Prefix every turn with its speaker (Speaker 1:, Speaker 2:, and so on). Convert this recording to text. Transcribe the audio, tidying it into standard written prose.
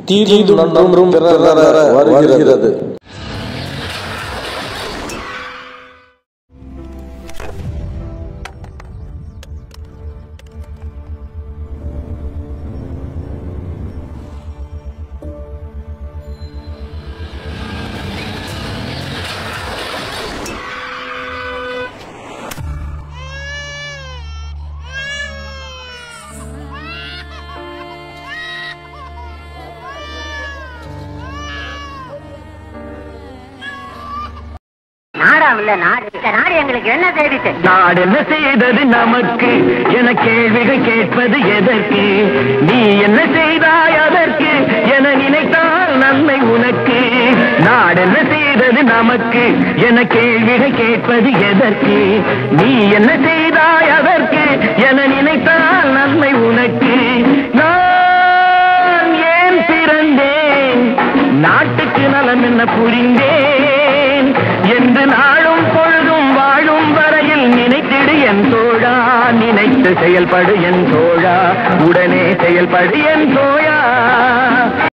Speaker 1: தீதும் நன்றும் பிறர் வருகிறது.
Speaker 2: நாடு என்ன செய்தது நமக்கு என கேள்விகள் கேட்பது எதற்கு? நீ என்ன செய்தாய் அதற்கு என நினைத்தால் நன்மை உனக்கு. நாடு என்ன செய்தது நமக்கு என கேள்விகள் கேட்பது எதற்கு? நீ என்ன செய்தாய் அதற்கு என நினைத்தால் நன்மை உனக்கு. நான் ஏன் பிறந்தேன், நாட்டுக்கு நலம் என்ன புரிந்தேன் என்று நாளும் பொழுதும் வாழும் வரையில் நினைத்திடு என் தோழா. நினைத்து செயல்படு என் தோழா, உடனே செயல்படு என் தோழா.